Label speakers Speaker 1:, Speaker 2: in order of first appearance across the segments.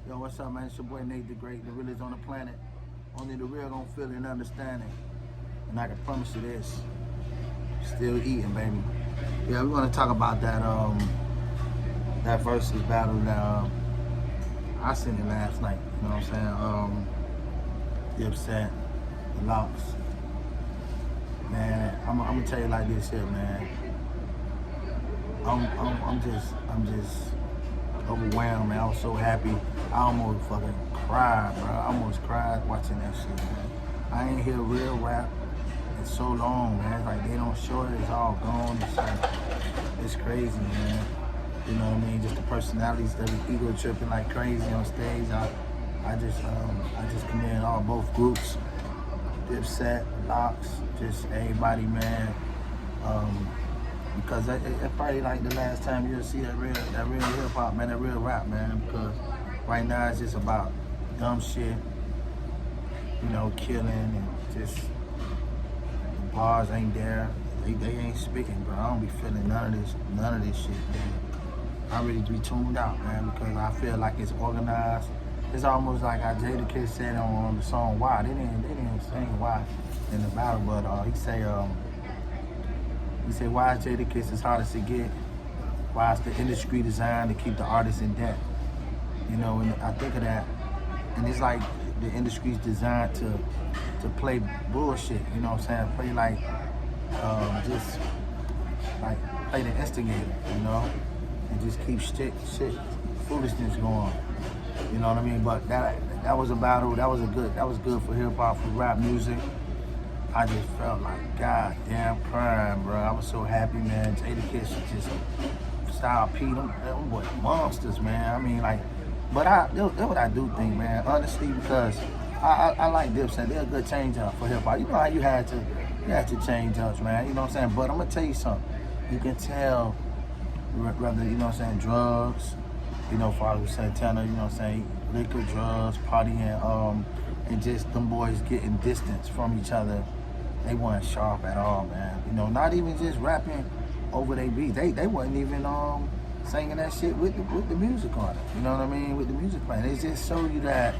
Speaker 1: Yo, what's up, man? It's your boy Nate the Great, the realest on the planet. Only the real gon' feel it and understand it. And I can promise you this, still eating, baby. Yeah, we're gonna talk about that versus battle that I seen it last night. You know what I'm saying? DipSet, the LOC'S. Man, I'm gonna tell you like this here, man. I'm just overwhelmed, man. I was so happy. I almost fucking cried, bro. I almost cried watching that shit, man. I ain't hear real rap in so long, man. It's like they don't show it. It's all gone. It's crazy, man. You know what I mean? Just the personalities, that be ego tripping like crazy on stage. I just commend both groups, DipSet, LOC'S, just everybody, man. Because it's probably like the last time you'll see that real hip hop, man, that real rap, man. Because right now it's just about dumb shit, you know, killing and just the bars ain't there. They ain't speaking, bro. I don't be feeling none of this shit, man. I really be tuned out, man, because I feel like it's organized. It's almost like how Jadakiss said on the song "Why." They didn't sing "Why" in the battle, but he said, why is Jadakiss as hard as to get? Why is the industry designed to keep the artists in debt? You know, and I think of that, and it's like the industry's designed to play bullshit, you know what I'm saying? Play like, just like play the instigator, you know? And just keep shit, foolishness going, you know what I mean? But that was a battle, that was good for hip hop, for rap music. I just felt like goddamn crying, bro. I was so happy, man. Jadakiss just style P, them boy monsters, man. I mean, like, but that's what I do think, man. Honestly, because I like Dipset. They're a good change up for hip hop. You know how you had to change ups, man. You know what I'm saying? But I'm gonna tell you something. You can tell whether, you know what I'm saying, drugs, you know, Father Santana, you know what I'm saying, liquor, drugs, partying, and just them boys getting distance from each other. They weren't sharp at all, man. You know, not even just rapping over their beat. They wasn't even singing that shit with the music on it. You know what I mean? With the music playing. They just show you that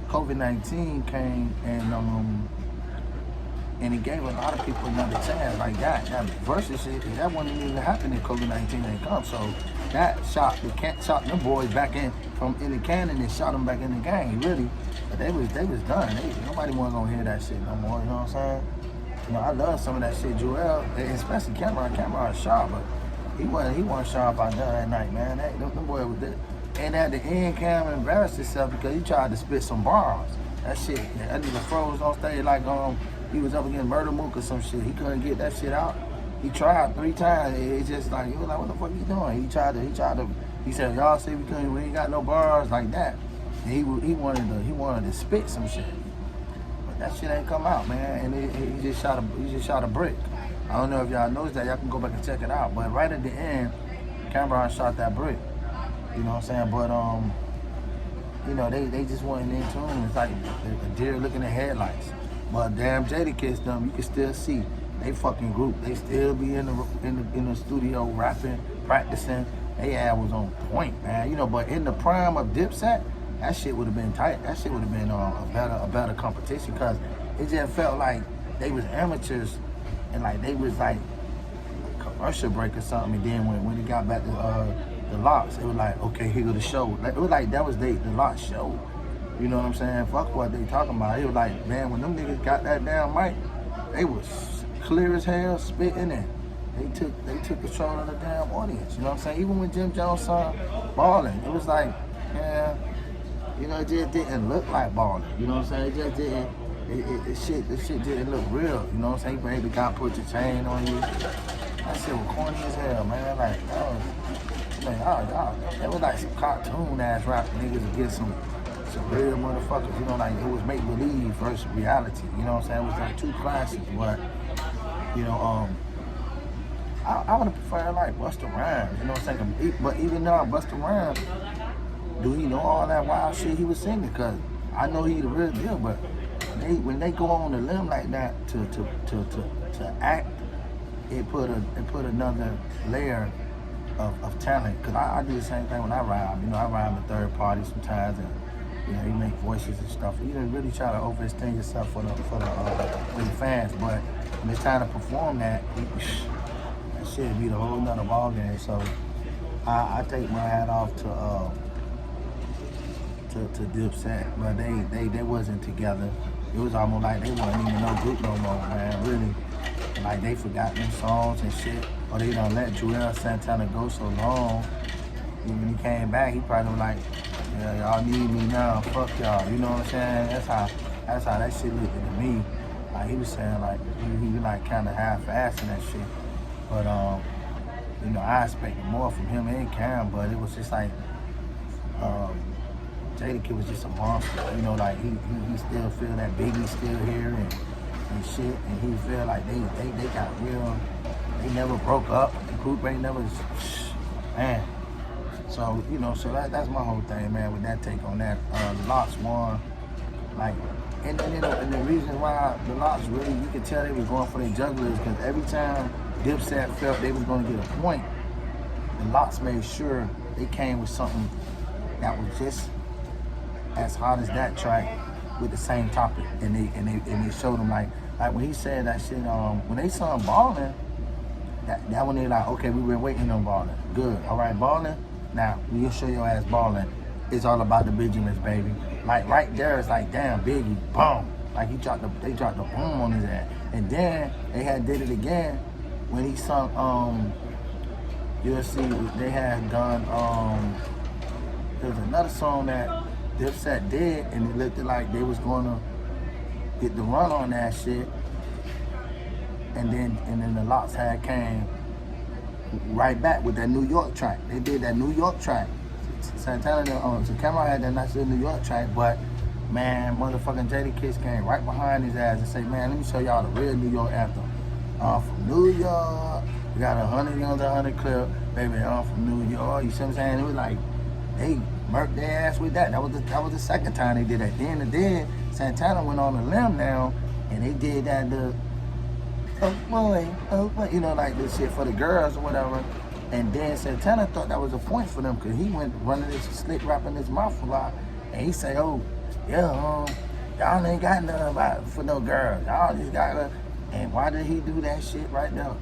Speaker 1: COVID-19 came and it gave a lot of people another chance. Like that versus shit, that wasn't even happening. COVID-19 didn't come, so that shot them boys back in the cannon and shot them back in the game, really. But they was done. Nobody wasn't gonna hear that shit no more. You know what I'm saying? You know, I love some of that shit. Joel, especially Cameron is sharp, but he wasn't sharp out there that night, man. Them boy was there. And at the end, Cam embarrassed himself because he tried to spit some bars. That shit, that nigga froze on stage like he was up against Murder Mook or some shit. He couldn't get that shit out. He tried 3 times. It's just like, he was like, what the fuck you doing? He said, y'all see we ain't got no bars like that. And he wanted to spit some shit. But that shit ain't come out, man. And he just shot a brick. I don't know if y'all noticed that. Y'all can go back and check it out. But right at the end, Cameron shot that brick. You know what I'm saying? But you know, they just wasn't in tune. It's like a deer looking at headlights. But damn Jadakiss, them, you can still see they fucking group. They still be in the studio rapping, practicing. They ass was on point, man. You know, but in the prime of DipSet, that shit would have been tight. That shit would have been a better competition, because it just felt like they was amateurs and like they was like a commercial break or something. And then when they got back to the LOC'S, it was like, okay, here go the show. Like, it was like that was the LOC'S show. You know what I'm saying? Fuck what they talking about. It was like, man, when them niggas got that damn mic, they was clear as hell, spitting it. They took control of the damn audience. You know what I'm saying? Even when Jim Jones sung Ballin', it was like, man, you know, it just didn't look like Ballin'. You know what I'm saying? It just didn't. The shit didn't look real. You know what I'm saying? Baby got put your chain on you. That shit was corny as hell, man. Like, that was like some cartoon ass rap niggas against some real motherfuckers. You know, like it was make believe versus reality. You know what I'm saying? It was like 2 classes, but you know, I would have preferred like Busta Rhymes. You know what I'm saying? But even though Busta Rhymes, do he know all that wild shit he was singing? Because I know he the real deal, but when they go on the limb like that to act, it put another layer of talent. Cause I do the same thing when I rhyme. You know, I rhyme with third party sometimes, and you know, you make voices and stuff. You didn't really try to overextend yourself for the fans, but when it's time to perform that shit be the whole nother ball game. So I take my hat off to DipSet, but they wasn't together. It was almost like they wasn't even no group no more, man. Really, like they forgot them songs and shit, or they done let Joel Santana go so long. And when he came back, he probably was like, yeah, y'all need me now, fuck y'all. You know what I'm saying? That's how that shit looked to me. Like he was saying, like he was like kind of half-assing that shit. But you know, I expected more from him and Cam, but it was just like Jadakiss was just a monster. You know, like he still feel that Biggie's still here and shit, and he feel like they got real. They never broke up. The group ain't never, man. So you know, so that's my whole thing, man. With that take on that, LOC'S won. Like, and the reason why the LOC'S really, you could tell they was going for their jugglers, because every time DipSet felt they was going to get a point, the LOC'S made sure they came with something that was just as hot as that track with the same topic, and they showed them like when he said that shit, when they saw him balling, that when they like, okay, we been waiting on balling, good, all right, balling, now we'll show your ass balling. It's all about the Benjamins, baby. Like right there, it's like, damn, Biggie, boom, like they dropped the boom on his ass, and then they had did it again when he sung you'll see they had done there was another song that DipSet did, and it looked like they was gonna get the run on that shit, and then the LOC'S had came right back with that New York track. They did that New York track. Santana, so Cameron had that nice little New York track, but man, motherfucking Jadakiss came right behind his ass and say, man, let me show y'all the real New York anthem. I'm from New York. We got 100 guns, 100 clip, baby. I'm from New York. You see what I'm saying? It was like they murked their ass with that. That was the second time they did that. Then Santana went on a limb now, and they did that oh boy, you know, like this shit for the girls or whatever. And then Santana thought that was a point for them, because he went running this slick rapping his mouth a lot, and he said, oh yeah, y'all ain't got nothing for no girls. Y'all just got. And why did he do that shit right now?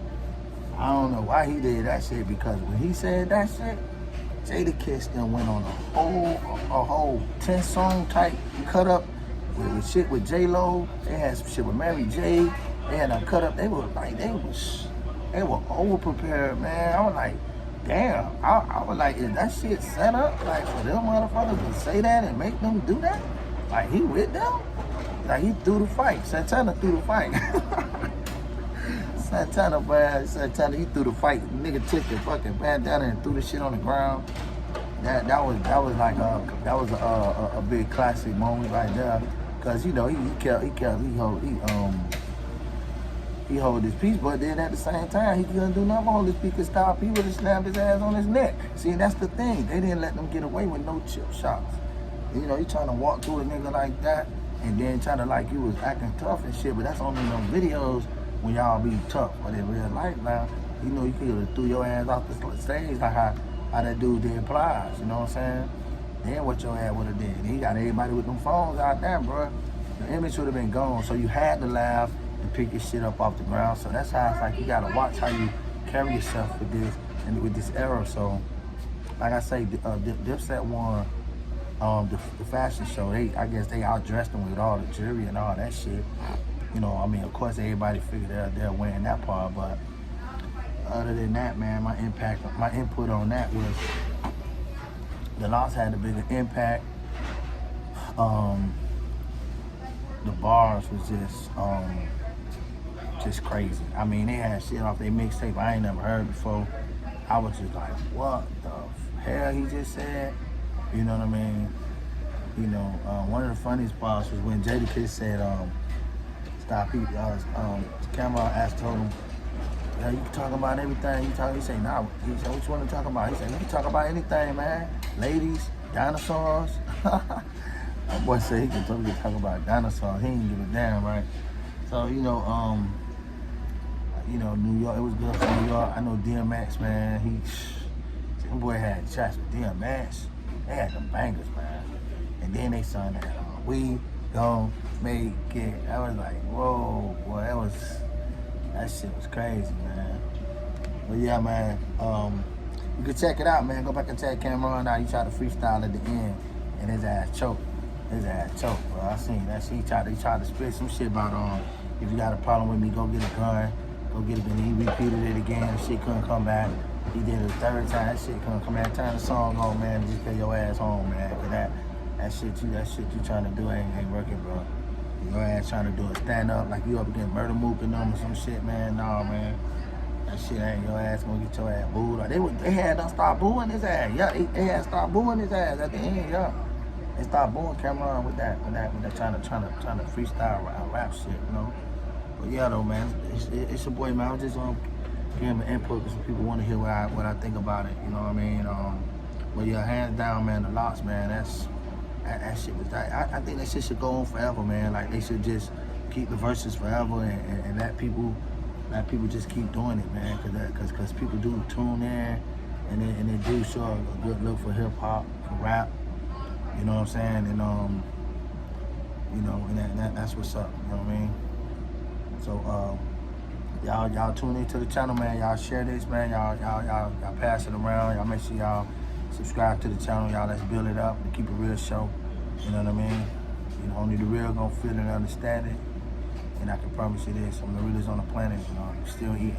Speaker 1: I don't know why he did that shit, because when he said that shit, Jadakiss then went on a whole 10-song type cut up with shit with J-Lo. They had some shit with Mary J. They had a cut up. They were over prepared, man. I was like, damn. I was like, is that shit set up like for them motherfuckers to say that and make them do that? Like he with them? Like he threw the fight. Santana threw the fight. Santana, he threw the fight. The nigga took the fucking bandana and threw the shit on the ground. That was like a big classic moment right there, cause you know he hold his peace, but then at the same time he couldn't do nothing. Hold his peace, could stop. He would have slammed his ass on his neck. See, that's the thing. They didn't let them get away with no chip shots. You know, you trying to walk through a nigga like that, and then trying to like you was acting tough and shit. But that's only in those videos when y'all be tough. But in real life now, you know, you could have threw your ass off the stage like how that dude did Plies. You know what I'm saying? Then what your ass would have did? He got everybody with them phones out there, bro. The image would have been gone. So you had to laugh and pick your shit up off the ground. So that's how it's like you gotta watch how you carry yourself with this and with this era. So like I say, DipSet won the fashion show. I guess they outdressed them with all the jewelry and all that shit. You know, I mean, of course everybody figured they're wearing that part, but other than that, man, my input on that was the LOC'S had a bigger impact. The bars was just crazy. I mean, they had shit off their mixtape I ain't never heard before. I was just like, what the hell he just said? You know what I mean? You know, one of the funniest parts was when Jadakiss said, stop, Cameron told him, yeah, you can talk about everything. He said, nah. He said, what you want to talk about? He said, you can talk about anything, man. Ladies, dinosaurs. That boy said he can totally talk about dinosaurs. He ain't give a damn, right? So, you know, New York, it was good for New York. I know DMX, man, Them boy had tracks with DMS. They had them bangers, man. And then they sung that We Gon' Make It. I was like, whoa, boy, that shit was crazy, man. But yeah, man, you can check it out, man. Go back and check Cameron out. He tried to freestyle at the end, and his ass choked. Bro. I seen that shit. He tried to spit some shit about if you got a problem with me, go get a gun. Go get a gun. He repeated it again. The shit couldn't come back. He did it a third time. That shit couldn't come back. Turn the song on, man. Just get your ass home, man. Cause that shit you trying to do ain't working, bro. Your ass trying to do a stand up like you up against Murder Mook and them or some shit, man. Nah, man. That shit ain't your ass gonna get your ass booed. They had to start booing his ass. Yeah, they had to start booing his ass at the end. Yeah, they start booing Cameron with that trying to freestyle rap shit, you know. But yeah, though, man, it's your boy, man. I'm just giving an input because some people want to hear what I think about it. You know what I mean? But yeah, hands down, man, the LOC'S, man. That shit was. I think that shit should go on forever, man. Like they should just keep the verses forever and let people just keep doing it, man. Cause people do tune in and they do show a good look for hip hop, for rap. You know what I'm saying? And you know, and that's what's up. You know what I mean? So y'all tune into the channel, man. Y'all share this, man. Y'all pass it around. Y'all make sure y'all subscribe to the channel. Y'all let's build it up and keep a real show. You know what I mean? You know, only the real gonna feel it and understand it. And I can promise you this, I'm the realest on the planet. You know, I'm still eating.